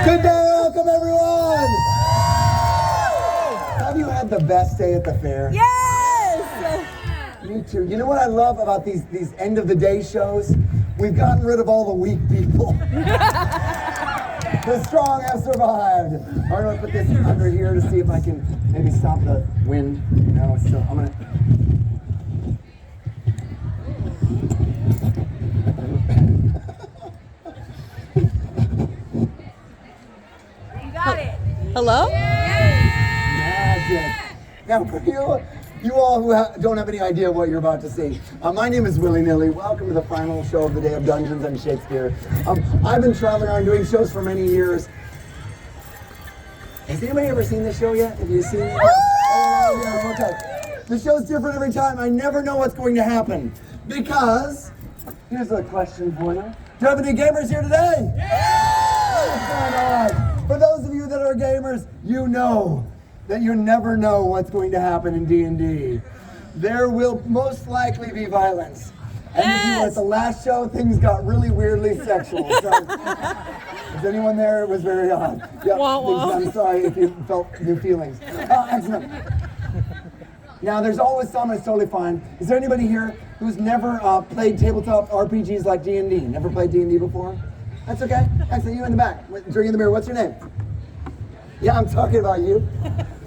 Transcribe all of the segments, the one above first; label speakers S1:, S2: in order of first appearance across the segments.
S1: Good day, welcome everyone! Have you had the best day at the fair?
S2: Yes!
S1: Me too. You know what I love about these end of the day shows? We've gotten rid of all the weak people. The strong have survived. I'm gonna put this under here to see if I can maybe stop the wind. No, so I'm gonna.
S2: You got it.
S3: Hello?
S1: Magic. Now, for you all who don't have any idea what you're about to see, my name is Willy Nilly. Welcome to the final show of the day of Dungeons and Shakespeare. I've been traveling around doing shows for many years. Has anybody ever seen this show yet? Have you seen it? Oh, yeah, okay. The show's different every time. I never know what's going to happen. Because, here's a question for you. Do you have any gamers here today? Yeah! For those of you that are gamers, you know that you never know what's going to happen in D&D. There will most likely be violence. And if you were at the last show, things got really weirdly sexual. So, is anyone there? It was very odd. Yeah, I'm sorry if you felt new feelings. Excellent. Now, there's always some, it's totally fine. Is there anybody here who's never played tabletop RPGs like D&D? Never played D&D before? That's okay. Excellent. You in the back, drinking the beer. What's your name? Yeah, I'm talking about you.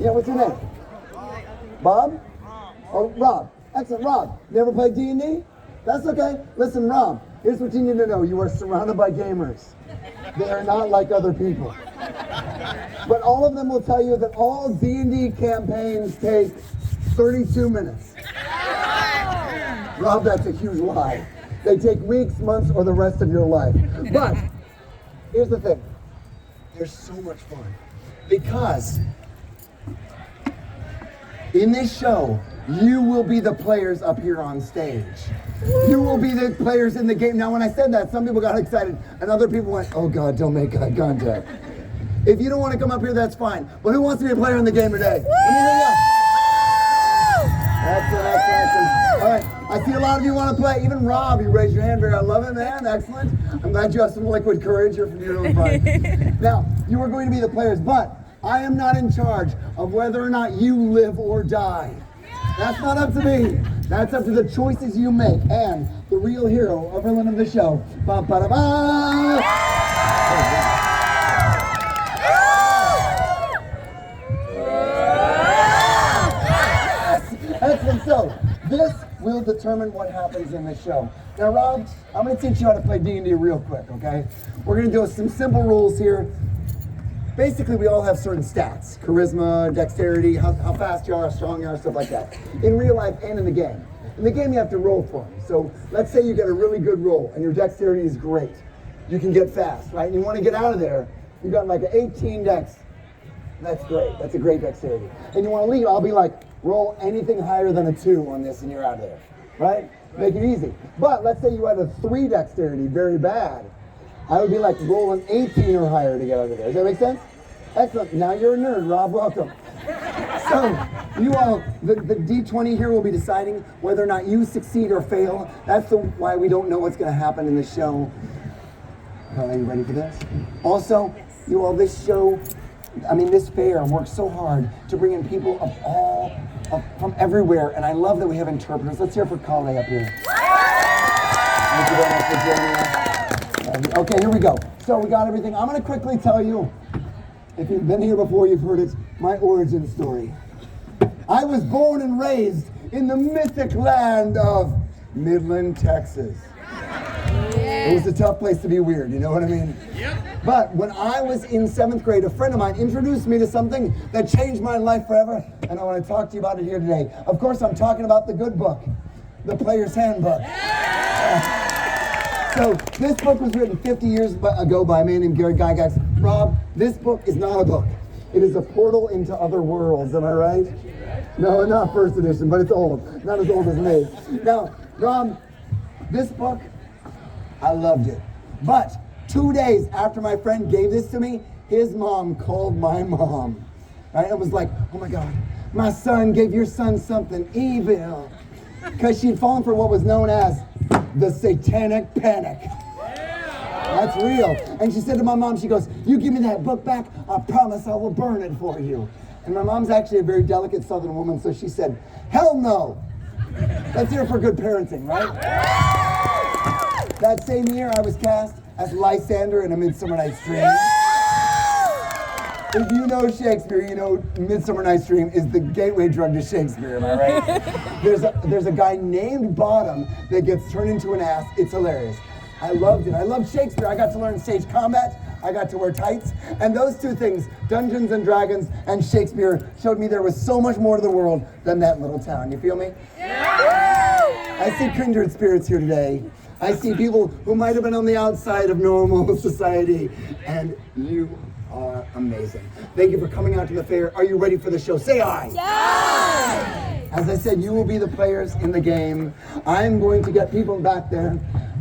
S1: Yeah, what's your name? Bob? Oh, Rob. Excellent, Rob. Never played D&D? That's okay. Listen, Rob, here's what you need to know. You are surrounded by gamers. They are not like other people. But all of them will tell you that all D&D campaigns take 32 minutes. Rob, that's a huge lie. They take weeks, months, or the rest of your life. But here's the thing. They're so much fun. Because in this show, you will be the players up here on stage. You will be the players in the game. Now, when I said that, some people got excited, and other people went, oh God, don't make eye contact. If you don't want to come up here, that's fine. But who wants to be a player in the game today? Excellent. All right, I see a lot of you want to play. Even Rob, you raised your hand very. I love it, man. Excellent. I'm glad you have some liquid courage. You're doing fine. Now, you are going to be the players, but I am not in charge of whether or not you live or die. That's not up to me. That's up to the choices you make. And the real hero, villain of the show. Ba-ba-da-ba! Excellent. So, this will determine what happens in the show. Now, Rob, I'm going to teach you how to play D&D real quick, okay? We're going to do some simple rules here. Basically, we all have certain stats. Charisma, dexterity, how fast you are, how strong you are, stuff like that. In real life and in the game. In the game, you have to roll for them. So, let's say you get a really good roll, and your dexterity is great. You can get fast, right? And you want to get out of there. You got like an 18 dex. That's great. That's a great dexterity. And you want to leave, I'll be like, roll anything higher than a 2 on this and you're out of there, right? Make it easy. But let's say you had a 3 dexterity, very bad. I would be like, roll an 18 or higher to get out of there. Does that make sense? Excellent. Now you're a nerd, Rob. Welcome. So, you all, the D20 here will be deciding whether or not you succeed or fail. That's why we don't know what's going to happen in the show. Are you ready for this? Also, you all, this fair works so hard to bring in people from everywhere, and I love that we have interpreters. Let's hear it for Kale up here. Thank you very much for joining us. Okay, here we go. So we got everything. I'm going to quickly tell you, if you've been here before, you've heard it, my origin story. I was born and raised in the mythic land of Midland, Texas. It was a tough place to be weird, you know what I mean? Yep. But when I was in 7th grade, a friend of mine introduced me to something that changed my life forever, and I want to talk to you about it here today. Of course, I'm talking about the good book, the Player's Handbook. So this book was written 50 years ago by a man named Gary Gygax. Rob, this book is not a book. It is a portal into other worlds, am I right? No, not first edition, but it's old. Not as old as me. Now, Rob, this book, I loved it. But 2 days after my friend gave this to me, his mom called my mom. Right? It was like, oh my God, my son gave your son something evil. Because she'd fallen for what was known as the satanic panic. That's real. And she said to my mom, she goes, you give me that book back, I promise I will burn it for you. And my mom's actually a very delicate Southern woman, so she said, hell no. Let's hear it for good parenting, right? That same year, I was cast as Lysander in A Midsummer Night's Dream. If you know Shakespeare, you know Midsummer Night's Dream is the gateway drug to Shakespeare, am I right? There's a guy named Bottom that gets turned into an ass. It's hilarious. I loved it. I loved Shakespeare. I got to learn stage combat. I got to wear tights. And those two things, Dungeons and Dragons and Shakespeare, showed me there was so much more to the world than that little town. You feel me? Yeah. I see kindred spirits here today. I see people who might have been on the outside of normal society. And you are amazing. Thank you for coming out to the fair. Are you ready for the show? Say aye.
S2: Yes.
S1: As I said, you will be the players in the game. I'm going to get people back there,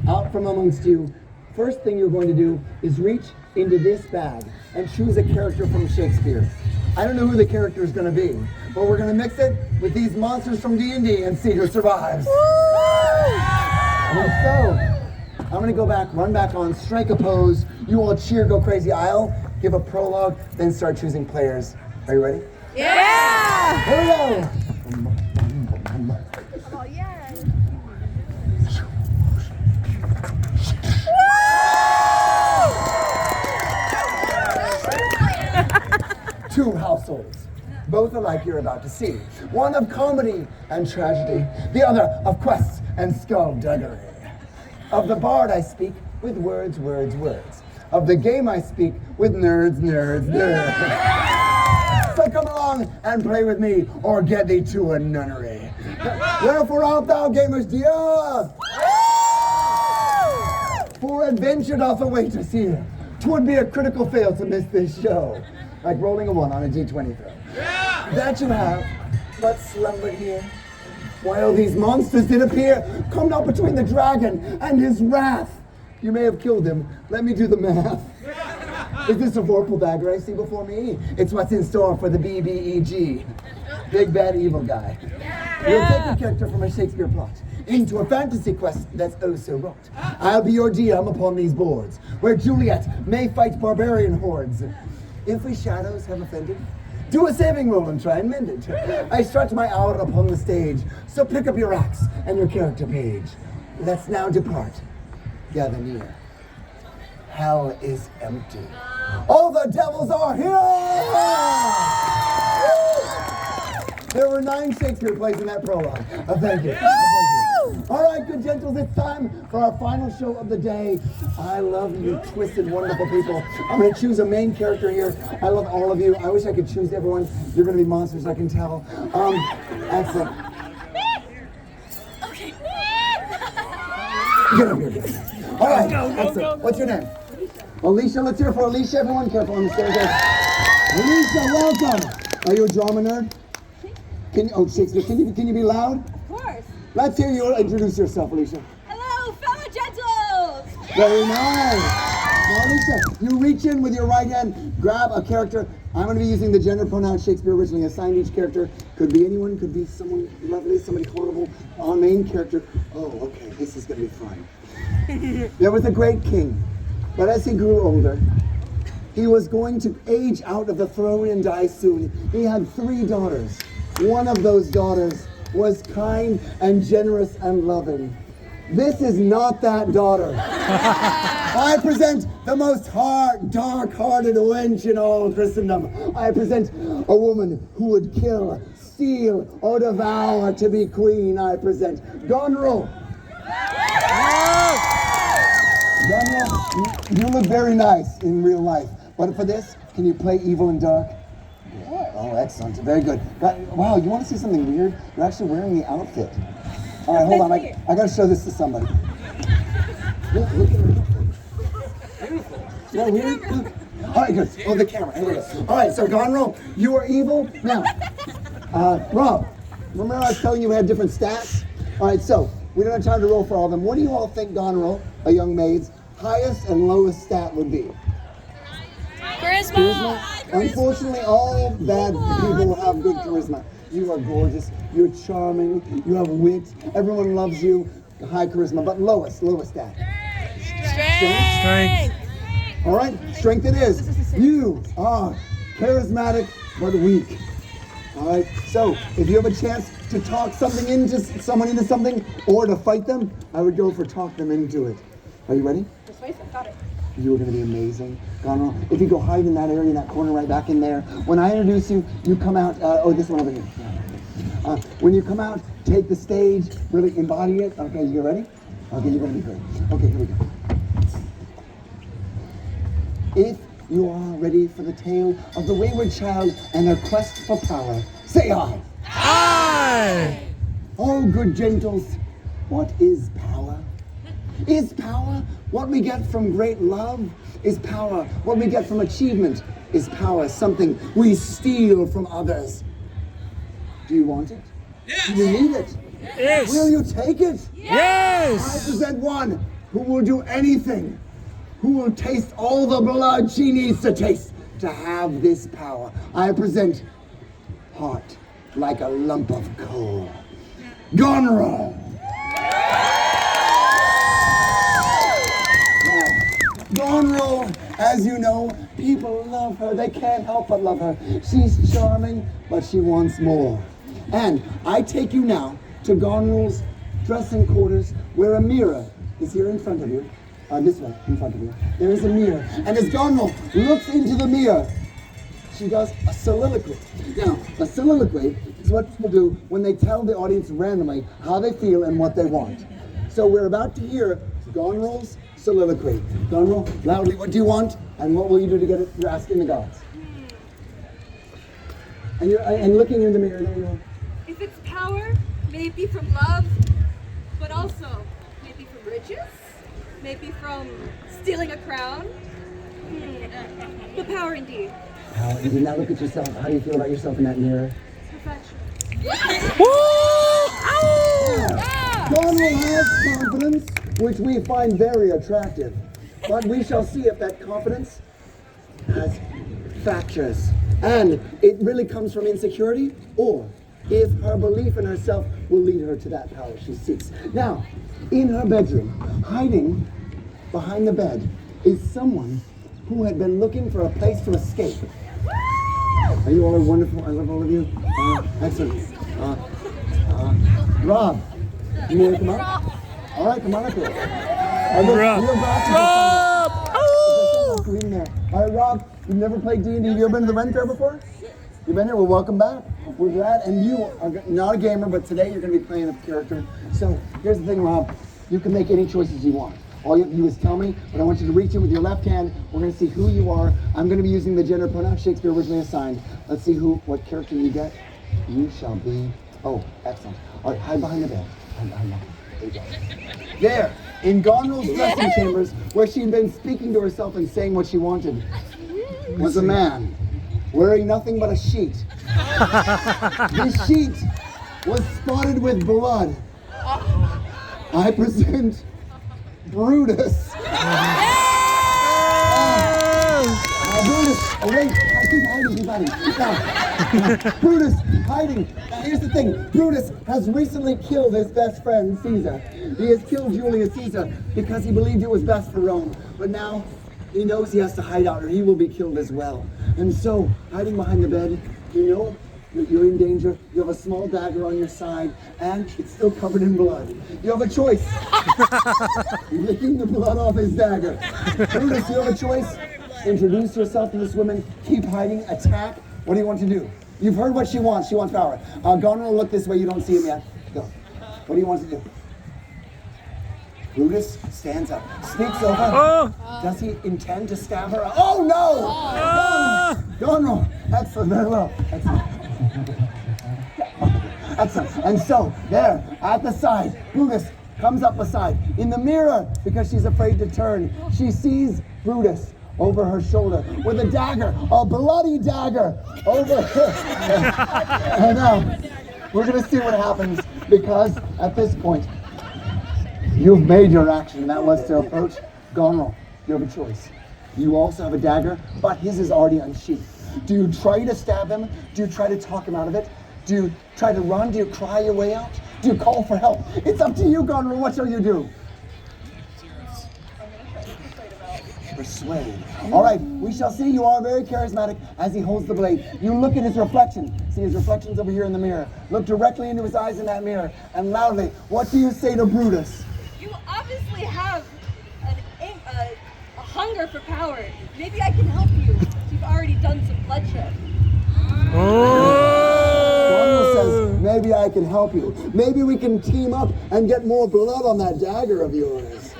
S1: out from amongst you. First thing you're going to do is reach into this bag and choose a character from Shakespeare. I don't know who the character is going to be, but we're going to mix it with these monsters from D&D and see who survives. And so, I'm going to go back, run back on, strike a pose. You all cheer, go crazy. I'll give a prologue, then start choosing players. Are you ready?
S2: Yeah.
S1: Here we go.
S2: Oh, yeah.
S1: Two households, both alike you're about to see. One of comedy and tragedy, the other of quests and skullduggery. Of the bard I speak with words, words, words. Of the game I speak with nerds, nerds, nerds. So come along and play with me, or get thee to a nunnery. Wherefore art thou, gamers dear? For adventure doth await us here. 'Twould be a critical fail to miss this show. Like rolling a 1 on a D20 throw. Yeah! That you have, but slumbered here. While these monsters did appear, come not between the dragon and his wrath. You may have killed him. Let me do the math. Is this a vorpal dagger I see before me? It's what's in store for the BBEG. Big bad evil guy. We'll take a character from a Shakespeare plot into a fantasy quest that's oh so wrought. I'll be your DM upon these boards, where Juliet may fight barbarian hordes. If we shadows have offended, do a saving roll and try and mend it. I strut my hour upon the stage, so pick up your axe and your character page. Let's now depart. Gather near. Hell is empty. All the devils are here! There were 9 Shakespeare plays in that prologue. Thank you. Thank you. All right, good gentles, it's time for our final show of the day. I love you, twisted, wonderful people. I'm going to choose a main character here. I love all of you. I wish I could choose everyone. You're going to be monsters, I can tell. Excellent.
S2: Okay.
S1: Get up here. All right, excellent. What's your name? Alicia. Let's hear it for Alicia. Everyone, careful on the stairs. Alicia, welcome. Are you a drama nerd? Shakespeare, can you be loud?
S2: Of course.
S1: Let's hear you introduce yourself, Alicia.
S2: Hello, fellow gentles.
S1: Very nice. Now, Alicia, you reach in with your right hand, grab a character. I'm going to be using the gender pronoun Shakespeare originally assigned each character. Could be anyone, could be someone lovely, somebody horrible. Our main character. Oh, okay, this is going to be fun. There was a great king, but as he grew older, he was going to age out of the throne and die soon. He had 3 daughters. One of those daughters was kind and generous and loving. This is not that daughter. I present the most dark-hearted wench in all Christendom. I present a woman who would kill, steal, or devour to be queen. I present Gonrel. Gonrel, you look very nice in real life, but for this, can you play evil and dark? Oh, excellent. Very good. Wow, you want to see something weird? You're actually wearing the outfit. All right, hold on. I got to show this to somebody. Look at her. Is that weird? Look. All right, good. Oh, the camera. Here we go. All right, so Gonrel, you are evil. Now, Rob, remember I was telling you we had different stats? All right, so we don't have time to roll for all of them. What do you all think Gonrel, a young maid's, highest and lowest stat would be?
S2: Charisma.
S1: Unfortunately, all bad people have good charisma. You are gorgeous, you're charming, you have wit, everyone loves you, high charisma, but lowest stat.
S2: Strength.
S1: Strength. All right, strength it is. You are charismatic but weak. All right, so if you have a chance to talk someone into something or to fight them, I would go for talk them into it. Are you ready?
S2: Persuasive, got it.
S1: You are going to be amazing. Gonrel, if you go hide in that area, in that corner right back in there, when I introduce you, you come out, this one over here. When you come out, take the stage, really embody it. Okay, you ready? Okay, you're going to be great. Okay, here we go. If you are ready for the tale of the wayward child and their quest for power, say aye.
S3: Aye!
S1: Oh, good gentles, what is power? Is power what we get from great love? Is power what we get from achievement? Is power something we steal from others? Do you want it? Yes. Do you need it?
S3: Yes!
S1: Will you take it? I
S3: Yes!
S1: present one who will do anything, who will taste all the blood she needs to taste to have this power. I present hot like a lump of coal. Gonrel! Gonrel, as you know, people love her. They can't help but love her. She's charming, but she wants more. And I take you now to Gonrel's dressing quarters, where a mirror is here in front of you. This way, in front of you. There is a mirror. And as Gonrel looks into the mirror, she does a soliloquy. Now, a soliloquy is what people do when they tell the audience randomly how they feel and what they want. So we're about to hear Gonrel's soliloquy. Gonrel, loudly, what do you want? And what will you do to get it? You're asking the gods. And looking in the mirror, there you are.
S2: If it's power, maybe from love, but also maybe from riches, maybe from stealing a crown. But power indeed.
S1: And you now look at yourself. How do you feel about yourself in that mirror?
S2: Perfection.
S1: Gonrel has confidence, which we find very attractive. But we shall see if that confidence has fractures. And it really comes from insecurity, or if her belief in herself will lead her to that power she seeks. Now, in her bedroom, hiding behind the bed, is someone who had been looking for a place to escape. Are you all wonderful? I love all of you. Excellent. Rob, do you want to come up? All right, come on up here.
S3: Rob!
S1: All right, Rob, you've never played D&D. Have you ever been to the Renfaire before? You've been here? Well, welcome back. We're glad. And you are not a gamer, but today you're going to be playing a character. So here's the thing, Rob. You can make any choices you want. All you have to do is tell me, but I want you to reach in with your left hand. We're going to see who you are. I'm going to be using the gender pronoun Shakespeare originally assigned. Let's see what character you get. You shall be, oh, excellent. All right, hide behind the bed. Hide behind the bed. There, in Gonrel's dressing chambers, where she'd been speaking to herself and saying what she wanted, was a man wearing nothing but a sheet. This sheet was spotted with blood. I present Brutus. Brutus, oh wait, I keep hiding. Now, Brutus, hiding. Now here's the thing, Brutus has recently killed his best friend, Caesar. He has killed Julius Caesar because he believed it was best for Rome. But now, he knows he has to hide out or he will be killed as well. And so, hiding behind the bed, you know that you're in danger. You have a small dagger on your side, and it's still covered in blood. You have a choice. Licking the blood off his dagger. Brutus, you have a choice. Introduce yourself to this woman. Keep hiding. Attack. What do you want to do? You've heard what she wants. She wants power. Gonrel, look this way. You don't see him yet. Go. What do you want to do? Brutus stands up, sneaks over. Does he intend to stab her? Oh no! Gonrel! Excellent, very well. Excellent. Excellent. And so, there, at the side, Brutus comes up beside. In the mirror, because she's afraid to turn, she sees Brutus over her shoulder with a dagger, a bloody dagger over her. And now, we're going to see what happens, because at this point, you've made your action, and that was to approach Gonrel. You have a choice. You also have a dagger, but his is already unsheathed. Do you try to stab him? Do you try to talk him out of it? Do you try to run? Do you cry your way out? Do you call for help? It's up to you, Gonrel. What shall you do? persuade. All right, we shall see. You are very charismatic as he holds the blade. You look at his reflection. See his reflection's over here in the mirror. Look directly into his eyes in that mirror and loudly, what do you say to Brutus?
S2: You obviously have a hunger for power. Maybe I can help you. You've already done some bloodshed.
S1: Daniel says, maybe I can help you. Maybe we can team up and get more blood on that dagger of yours.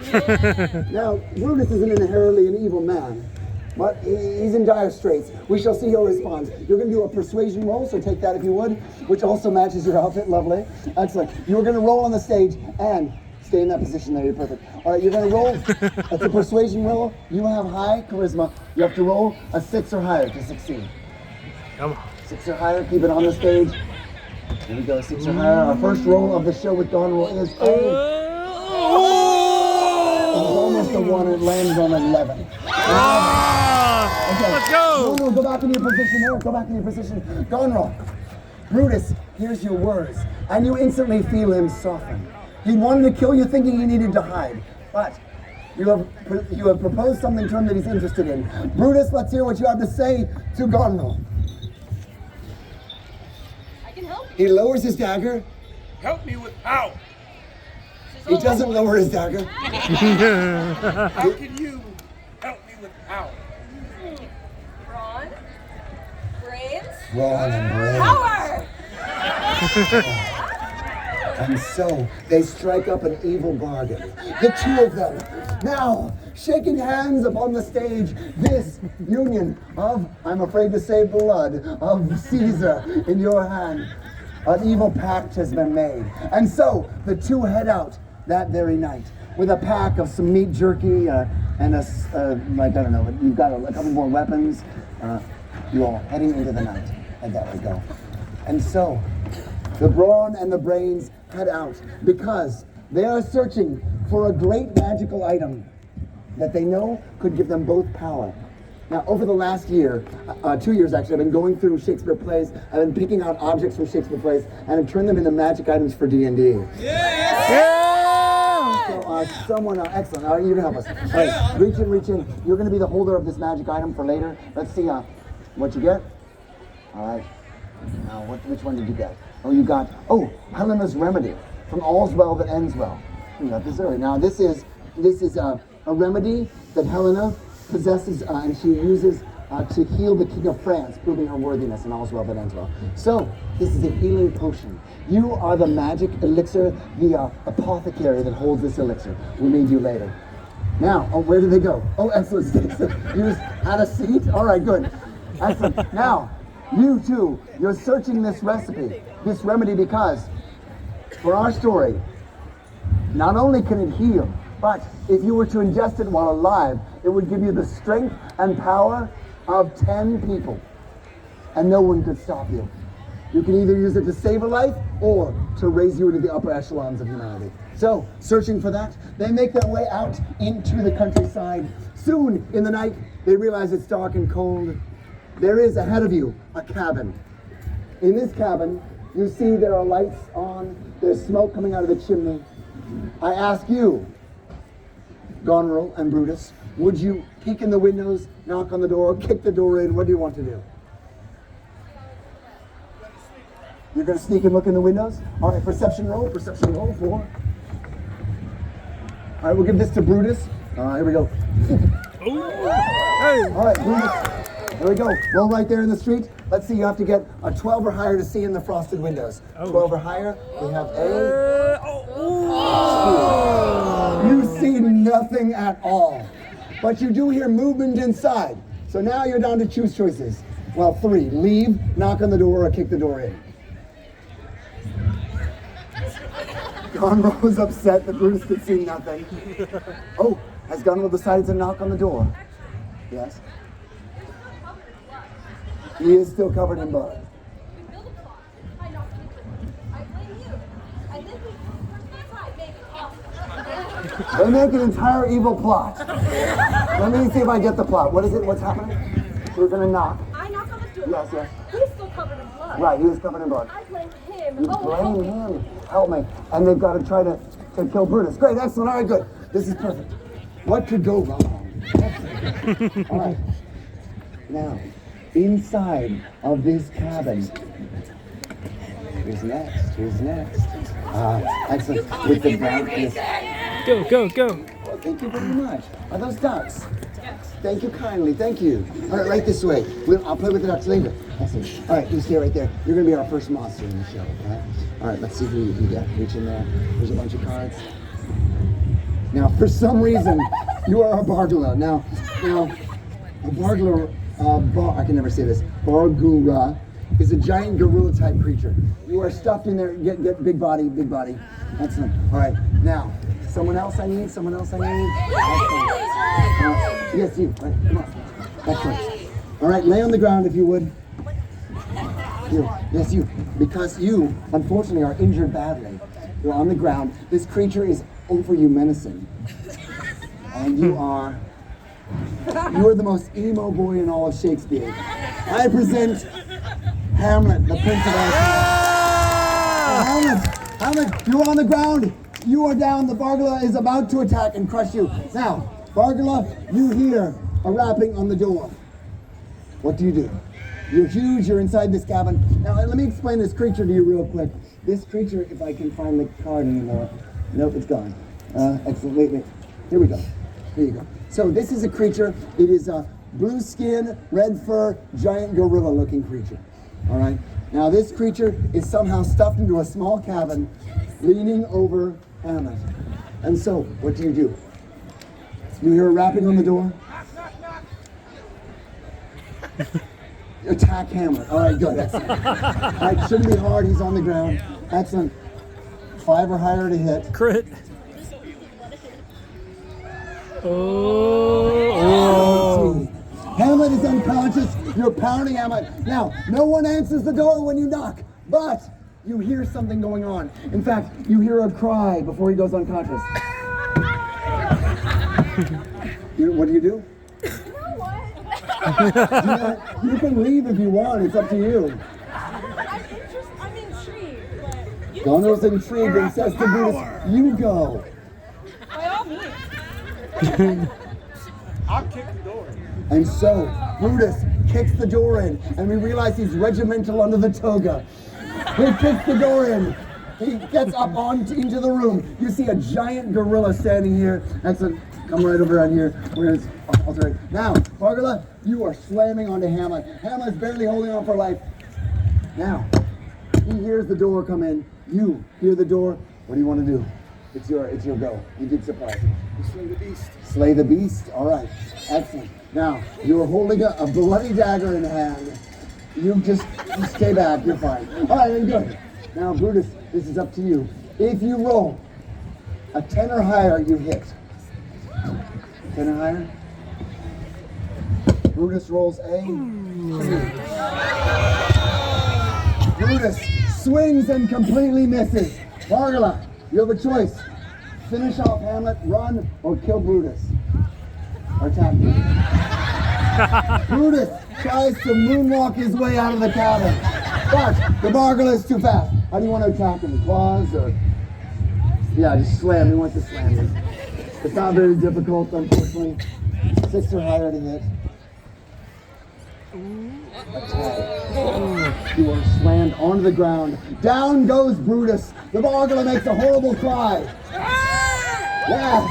S1: Now, Brutus isn't inherently an evil man, but he's in dire straits. We shall see how he responds. You're going to do a persuasion roll, so take that if you would, which also matches your outfit. Lovely. Excellent. You're going to roll on the stage and stay in that position there. You're perfect. All right, you're going to roll. It's a persuasion roll. You have high charisma. You have to roll a 6 or higher to succeed.
S3: Come on.
S1: 6 or higher. Keep it on the stage. Here we go. 6 or higher. Our first roll of the show with Gonrel is a... It's almost a 1. It lands on 11. Okay.
S3: Let's go.
S1: No, go back in your position here. Go back in your position. Gonrel, Brutus, here's your words. And you instantly feel him soften. He wanted to kill you thinking he needed to hide. But you have proposed something to him that he's interested in. Brutus, let's hear what you have to say to Gonrel.
S2: I can help you.
S1: He lowers his dagger.
S4: Help me with how?
S1: He doesn't lower his dagger.
S4: How can you help me with how?
S2: Brawn, brains,
S1: Brawn and brains.
S2: power.
S1: And so they strike up an evil bargain. The two of them, now shaking hands upon the stage, this union of, I'm afraid to say, blood of Caesar in your hand. An evil pact has been made. And so the two head out that very night with a pack of some meat jerky and I don't know, you've got a couple more weapons. You're all heading into the night. And there we go. And so the brawn and the brains head out because they are searching for a great magical item that they know could give them both power. Now, over the last year, 2 years actually, I've been going through Shakespeare plays. I've been picking out objects from Shakespeare plays and I've turned them into magic items for D&D. So, someone, excellent. You can help us. All right, reach in. You're going to be the holder of this magic item for later. Let's see what you get. All right. Now, which one did you get? Oh, you got, Helena's Remedy from All's Well That Ends Well. You got this early. Now, this is a remedy that Helena possesses and she uses to heal the King of France, proving her worthiness in All's Well That Ends Well. So, this is a healing potion. You are the magic elixir, the apothecary that holds this elixir. We'll need you later. Now, where did they go? Oh, excellent. You just had a seat? All right, good. Excellent. Now, you two, you're searching this recipe, this remedy, because for our story, not only can it heal, but if you were to ingest it while alive, it would give you the strength and power of 10 people. And no one could stop you. You can either use it to save a life or to raise you into the upper echelons of humanity. So, searching for that, they make their way out into the countryside. Soon in the night, they realize it's dark and cold. There is ahead of you a cabin. In this cabin, you see there are lights on, there's smoke coming out of the chimney. I ask you, Gonrel and Brutus, would you peek in the windows, knock on the door, kick the door in? What do you want to do? You're going to sneak and look in the windows? All right, perception roll for. All right, we'll give this to Brutus. Here we go.
S3: Hey.
S1: All right, Brutus. There we go. Roll right there in the street. Let's see, you have to get a 12 or higher to see in the frosted windows. 12 or higher, we have a... You see nothing at all. But you do hear movement inside. So now you're down to choose choices. Well, 3. Leave, knock on the door, or kick the door in. Gonrel was upset that Brutus could see nothing. Oh, has Gonrel decided to knock on the door? Yes. He is still covered in blood.
S2: We build a plot. I knock on the door. I blame you. And then we make
S1: They make an entire evil plot. Let me see if I get the plot. What is it? What's happening? We're gonna knock.
S2: I knock on the door.
S1: Yes, yes.
S2: He's still covered in blood.
S1: Right, he is covered in blood.
S2: I blame him.
S1: You blame him. Help me. And they've got to try to kill Brutus. Great, excellent. All right, good. This is perfect. What could go wrong? All right. Now, inside of this cabin, who's next? Who's next? Excellent. With the brown.
S3: Go, go, go.
S1: Well, thank you very much. Are those ducks? Thank you kindly. Thank you. All right, right this way. I'll play with the ducks later. Excellent. All right, you stay right there. You're going to be our first monster in the show, okay? All right, let's see who you can get. Reach in there. There's a bunch of cards. Now, for some reason, you are a Bargula. Now, a Bargula, I can never say this, Bargura is a giant gorilla-type creature. You are stuffed in there. Get big body, big body. Excellent. All right, now, someone else I need. Excellent. Yes, you. Right, come on. Excellent. All right, lay on the ground if you would. You. Yes, you. Because you, unfortunately, are injured badly. You're on the ground. This creature is over you menacing. And you are the most emo boy in all of Shakespeare. I present Hamlet, the Prince of Hamlet, you're on the ground. You are down. The Bargula is about to attack and crush you. Now, Bargula, you hear a rapping on the door. What do? You're huge. You're inside this cabin. Now, let me explain this creature to you real quick. This creature, if I can find the card anymore. Nope, it's gone. Excellent. Wait. Here we go. Here you go. So this is a creature. It is a blue skin, red fur, giant gorilla-looking creature. All right. Now this creature is somehow stuffed into a small cabin, leaning over Hamlet. And so, what do? You hear a rapping on the door? Attack Hamlet. All right, good. Excellent. All right, shouldn't be hard. He's on the ground. Excellent. 5 or higher to hit.
S3: Crit. Oh.
S1: Hamlet is unconscious. You're pounding Hamlet. Now, no one answers the door when you knock, but you hear something going on. In fact, you hear a cry before he goes unconscious. What do?
S2: You know what?
S1: You can leave if you want. It's up to you.
S2: I'm intrigued, but
S1: Gonro's intrigued and says to Brutus, "You go."
S2: by all means.
S4: I'll kick the door.
S1: And so Brutus kicks the door in, and we realize he's regimental under the toga. He kicks the door in. He gets up into the room. You see a giant gorilla standing here. Excellent. Come right over on here. Where's right. Now, Bargula, you are slamming onto Hamlet. Hamlet's barely holding on for life. Now, he hears the door come in. You hear the door. What do you want to do? It's your go. You did surprise him.
S4: Slay the beast.
S1: Slay the beast. All right. Excellent. Now, you're holding a bloody dagger in hand. You just stay back. You're fine. All right, then good. Now, Brutus, this is up to you. If you roll a 10 or higher, you hit. 10 or higher. Brutus rolls a 2. Brutus swings and completely misses. Bargula, you have a choice. Finish off Hamlet, run, or kill Brutus. Or attack Brutus. Brutus tries to moonwalk his way out of the cabin, but the Bargula is too fast. How do you want to attack him? Claws or? Yeah, just slam. He wants to slam you. It's not very difficult, unfortunately. 6 or higher to hit. You are slammed onto the ground. Down goes Brutus. The Bargula makes a horrible cry. Yeah.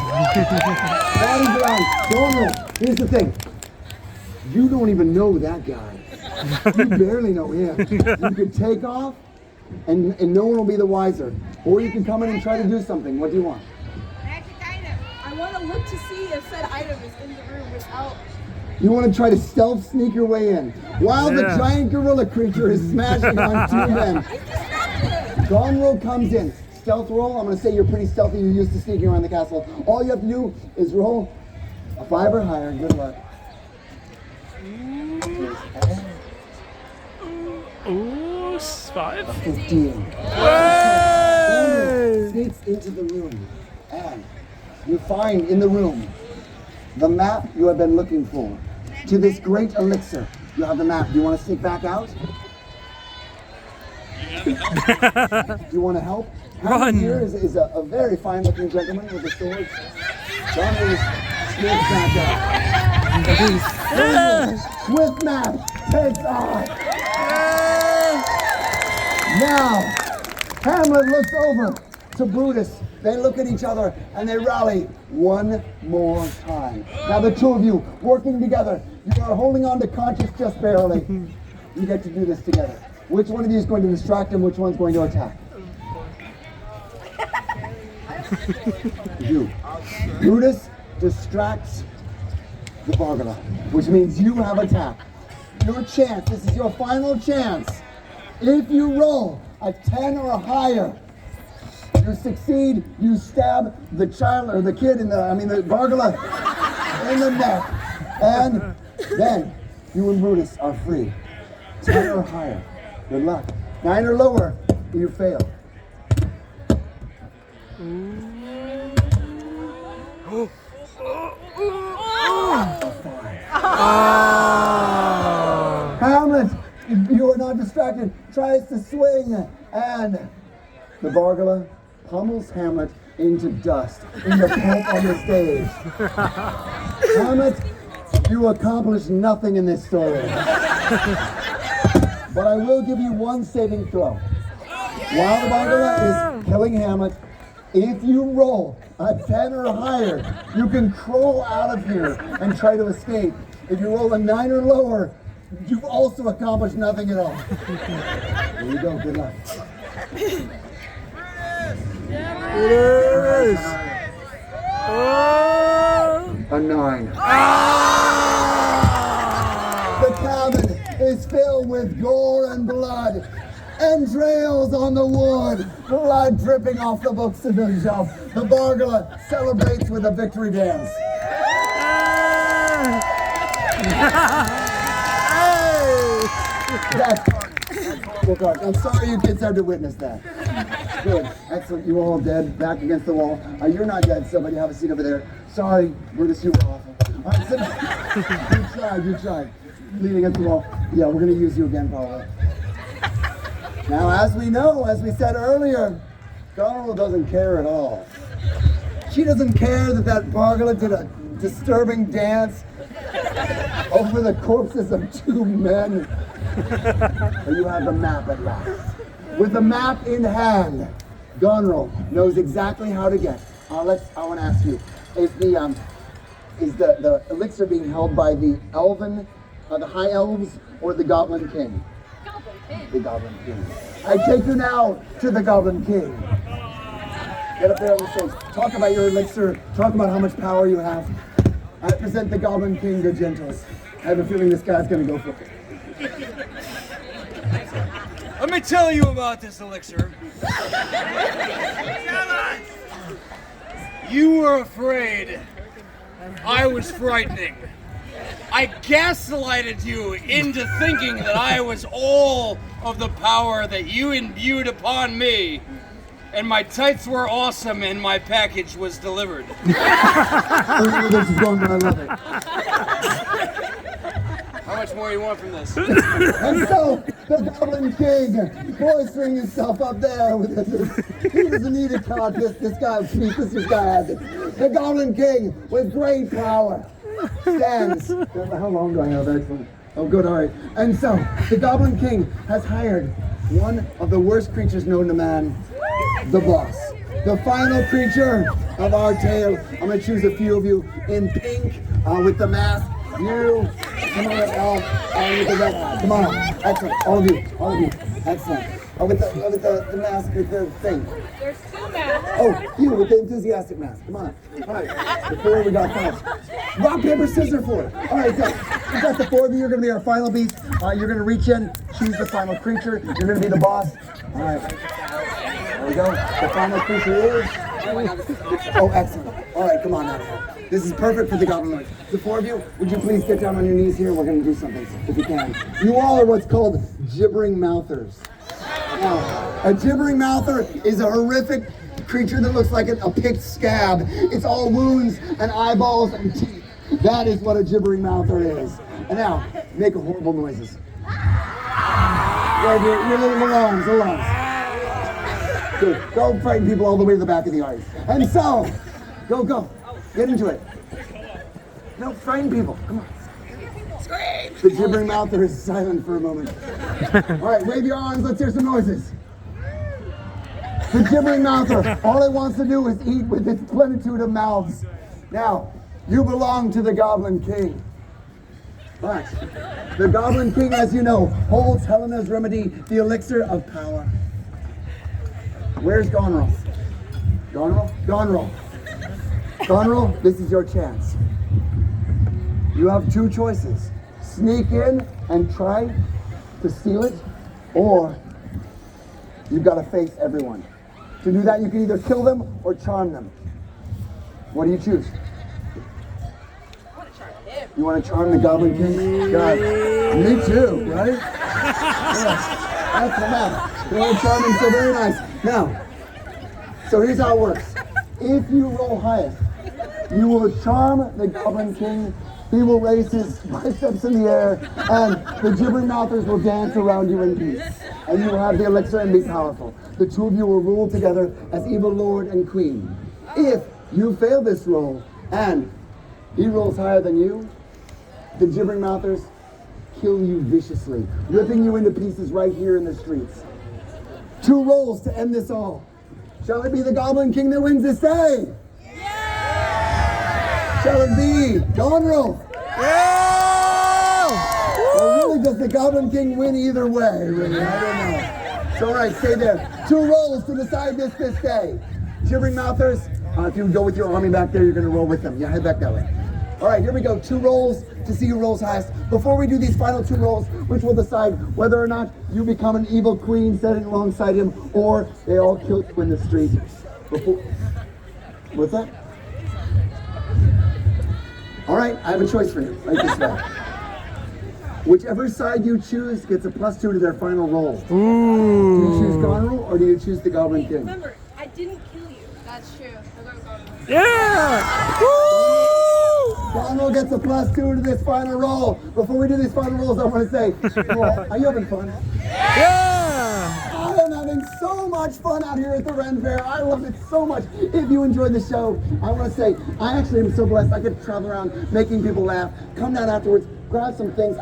S1: Body's around. Gonro, here's the thing. You don't even know that guy. You barely know him. You could take off, and no one will be the wiser. Or you can come in and try to do something. What do you want?
S2: I want to look to see if said item is in the room without.
S1: You want to try to stealth sneak your way in while the giant gorilla creature is smashing on 2 men. Gonro comes in. Stealth roll. I'm going to say you're pretty stealthy. You're used to sneaking around the castle. All you have to do is roll a 5 or higher. Good luck.
S3: Ooh, 5.
S1: 15.
S3: Hey!
S1: Sneaks into the room, and you find in the room the map you have been looking for. To this great elixir, you have the map. Do you want to sneak back out? Do you want to help?
S3: Run!
S1: Here is a very fine-looking gentleman with a sword. John is Gets back up. With map takes off. Now, Hamlet looks over to Brutus. They look at each other and they rally one more time. Now the two of you working together, you are holding on to conscious just barely. You get to do this together. Which one of you is going to distract him? Which one's going to attack? You. Brutus distracts the Bargala, which means you have attack. Your chance, this is your final chance. If you roll a 10 or higher, you succeed, you stab the child or the kid the Bargala in the neck. And then you and Brutus are free. 10 or higher. Good luck. 9 or lower, you fail. Hamlet, if you are not distracted, tries to swing, and the Bargala pummels Hamlet into dust, into pulp on the stage. Hamlet, you accomplished nothing in this story. But I will give you one saving throw. While the Bargala is killing Hamlet, if you roll a 10 or higher, you can crawl out of here and try to escape. If you roll a 9 or lower, you've also accomplished nothing at all. There you go, good luck. It is a 9. The cabin is filled with gore and blood. Entrails on the wood, blood dripping off the books of the shelf. The Bargala celebrates with a victory dance. I'm sorry you kids had to witness that. Good, excellent. You all dead, back against the wall. You're not dead, somebody have a seat over there. Sorry, Brutus, you were awful. All right, sit down. You tried. Leaning against the wall. Yeah, we're gonna use you again, probably. Now, as we know, as we said earlier, Goneril doesn't care at all. She doesn't care that Bargala did a disturbing dance over the corpses of 2 men. But you have the map at last. With the map in hand, Goneril knows exactly how to get. I want to ask you, is the elixir being held by the elven, the high elves, or the Goblin King? The Goblin King. I take you now to the Goblin King. Get up there on the stage. Talk about your elixir. Talk about how much power you have. I present the Goblin King, good gentles. I have a feeling this guy's going to go for it.
S4: Let me tell you about this elixir. You were afraid. I was frightening. I gaslighted you into thinking that I was all of the power that you imbued upon me, and my tights were awesome and my package was delivered.
S1: This is going, but I love it.
S4: How much more you want from this?
S1: And so, the Goblin King, bolstering himself up there with this. He doesn't need to talk, this guy has it. The Goblin King, with great power, stands. How long do I have? Excellent. Oh, good, all right. And so, the Goblin King has hired one of the worst creatures known to man, the boss. The final creature of our tale. I'm going to choose a few of you in pink with the mask. You, come on, with the red hat. Come on, excellent. All of you, excellent. With the mask, with the thing.
S2: There's 2 masks.
S1: Oh, you with the enthusiastic mask. Come on. All right, the 4 we got 5. Rock, paper, scissors for it. All right, so we got the 4 of you. You're going to be our final beast. You're going to reach in, choose the final creature. You're going to be the boss. All right. There we go. The final creature is. Oh, excellent. All right, come on now. This is perfect for the Goblin Lord. The 4 of you, would you please get down on your knees here? We're going to do something, if you can. You all are what's called gibbering mouthers. Now, a gibbering mouther is a horrific creature that looks like a picked scab. It's all wounds and eyeballs and teeth. That is what a gibbering mouther is. And now, make horrible noises. Your little alarms. Good. Go frighten people all the way to the back of the audience. And so, go. Get into it. No, frighten people. Come on. The gibbering mouther is silent for a moment. All right, wave your arms. Let's hear some noises. The gibbering mouther, all it wants to do is eat with its plenitude of mouths. Now, you belong to the Goblin King. But the Goblin King, as you know, holds Helena's remedy, the elixir of power. Where's Gonrel? Gonrel? Gonrel. Gonrel, this is your chance. You have two choices. Sneak in and try to steal it, or you've got to face everyone. To do that, you can either kill them or charm them. What do you choose?
S2: I want to charm him.
S1: You want to charm the Goblin King? God, me too, right? Yeah, that's the matter. You want to charm him, so very nice. Now, so here's how it works. If you roll highest, you will charm the Goblin King. He will raise his biceps in the air, and the gibbering mouthers will dance around you in peace. And you will have the elixir and be powerful. The two of you will rule together as evil lord and queen. If you fail this roll, and he rolls higher than you, the gibbering mouthers kill you viciously, ripping you into pieces right here in the streets. 2 rolls to end this all. Shall it be the Goblin King that wins this day? Shall it be Gonrel? Or really, does the Goblin King win either way? Really, I don't know. So, all right, stay there. 2 rolls to decide this day. Gibbering mouthers, if you go with your army back there, you're going to roll with them. Yeah, head back that way. All right, here we go. 2 rolls to see who rolls highest. Before we do these final 2 rolls, which will decide whether or not you become an evil queen sitting alongside him, or they all kill you in the street. What's that? All right, I have a choice for you. Right this way. Whichever side you choose gets a +2 to their final roll. Do you choose Gonrel or do you choose the Goblin King?
S2: Remember, I didn't kill you. That's true. I'll go Gonrel.
S3: Yeah!
S1: Gonrel gets a +2 to this final roll. Before we do these final rolls, I want to say, are you having fun?
S3: Yeah!
S1: I am having so much fun out here at the Renfaire. I love it so much. If you enjoyed the show, I want to say, I actually am so blessed. I get to travel around making people laugh. Come down afterwards, grab some things.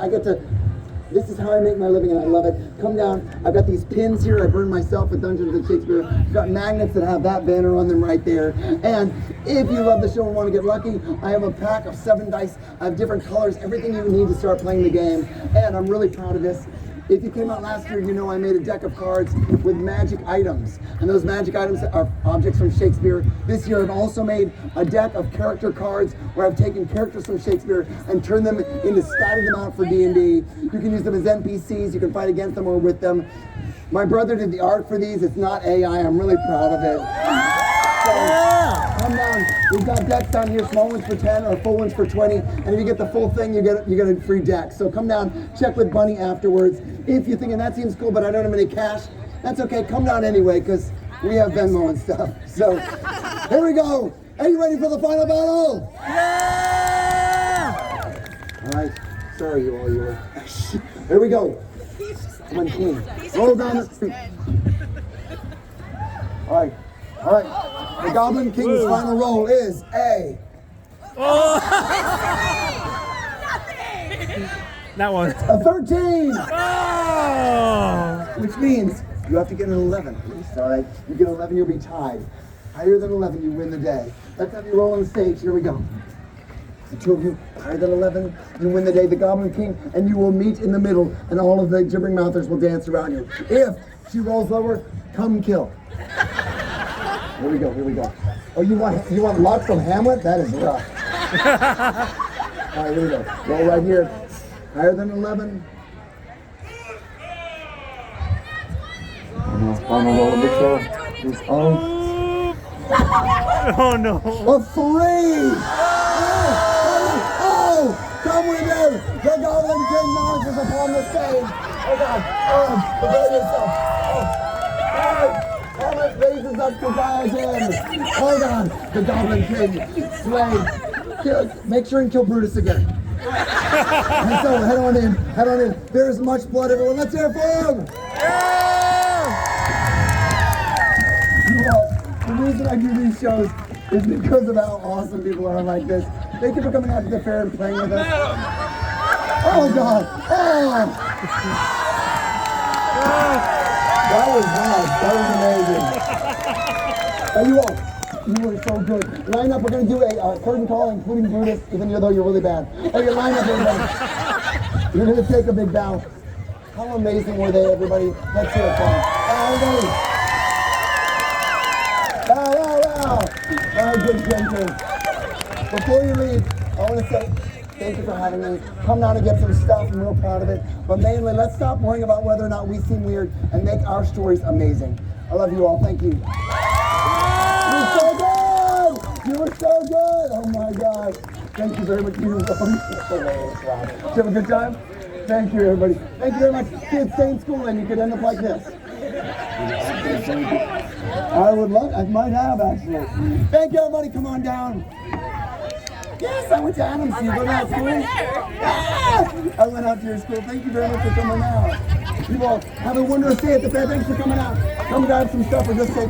S1: This is how I make my living and I love it. Come down. I've got these pins here I burned myself with Dungeons and Shakespeare. I've got magnets that have that banner on them right there. And if you love the show and want to get lucky, I have a pack of 7 dice. I have different colors, everything you need to start playing the game. And I'm really proud of this. If you came out last year, you know I made a deck of cards with magic items. And those magic items are objects from Shakespeare. This year I've also made a deck of character cards where I've taken characters from Shakespeare and turned them into, scattered them out for D&D. You can use them as NPCs, you can fight against them or with them. My brother did the art for these. It's not AI, I'm really proud of it. So, come down. We've got decks down here, small ones for 10 or full ones for 20. And if you get the full thing, you get a free deck. So come down, check with Bunny afterwards. If you're thinking that seems cool, but I don't have any cash, that's okay. Come down anyway, because we have Venmo and stuff. So here we go. Are you ready for the final battle? Yeah! All right. Sorry, you all. Here we go. Come on, King. Roll down the street. All right. All right. The Goblin King's final roll is a...
S3: That one.
S1: a 13!
S3: Oh!
S1: Which means you have to get an 11. All right? You get 11, you'll be tied. Higher than 11, you win the day. Let's have you roll on the stage. Here we go. The 2 of you, higher than 11, you win the day. The Goblin King, and you will meet in the middle, and all of the gibbering mouthers will dance around you. If she rolls lower, come kill. Here we go, here we go. Oh, you want luck from Hamlet? That is rough. All right, here we go. Roll right here. Higher than 11. Final roll of the show is
S3: Oh no.
S1: a 3! Oh! Come with me! The Goblin King launches upon the stage! Oh God! Prepare yourself! Hamlet raises up to die again! Oh God! The Goblin King slain! Make sure and kill Brutus again! And so, head on in. There's much blood, everyone. Let's hear it for him! You know, the reason I do these shows is because of how awesome people are like this. Thank you for coming out to the fair and playing with us.
S4: Madam!
S1: Oh God! Oh! That was nice. That was amazing. You all, you were so good. Line up. We're gonna do a curtain call, including Brutus, even though you're really bad. Okay, line up, everybody. You're gonna take a big bow. How amazing were they, everybody? Let's hear it for them. Everybody. Wow. Good drinking. Before you leave, I want to say thank you for having me. Come down and get some stuff. I'm real proud of it. But mainly, let's stop worrying about whether or not we seem weird and make our stories amazing. I love you all. Thank you. You were so good. You were so good. Oh my gosh. Thank you very much. You were hilarious, Rob. Did you have a good time? Thank you, everybody. Thank you very much. Kids, stay in school and you could end up like this. I would love, I might have actually. Thank you, everybody. Come on down. Yes, I went to Adams. You go to that school? Yeah! I went out to your school. Thank you very much for coming out. You all have a wondrous day at the fair. Thanks for coming out. Come grab some stuff or just say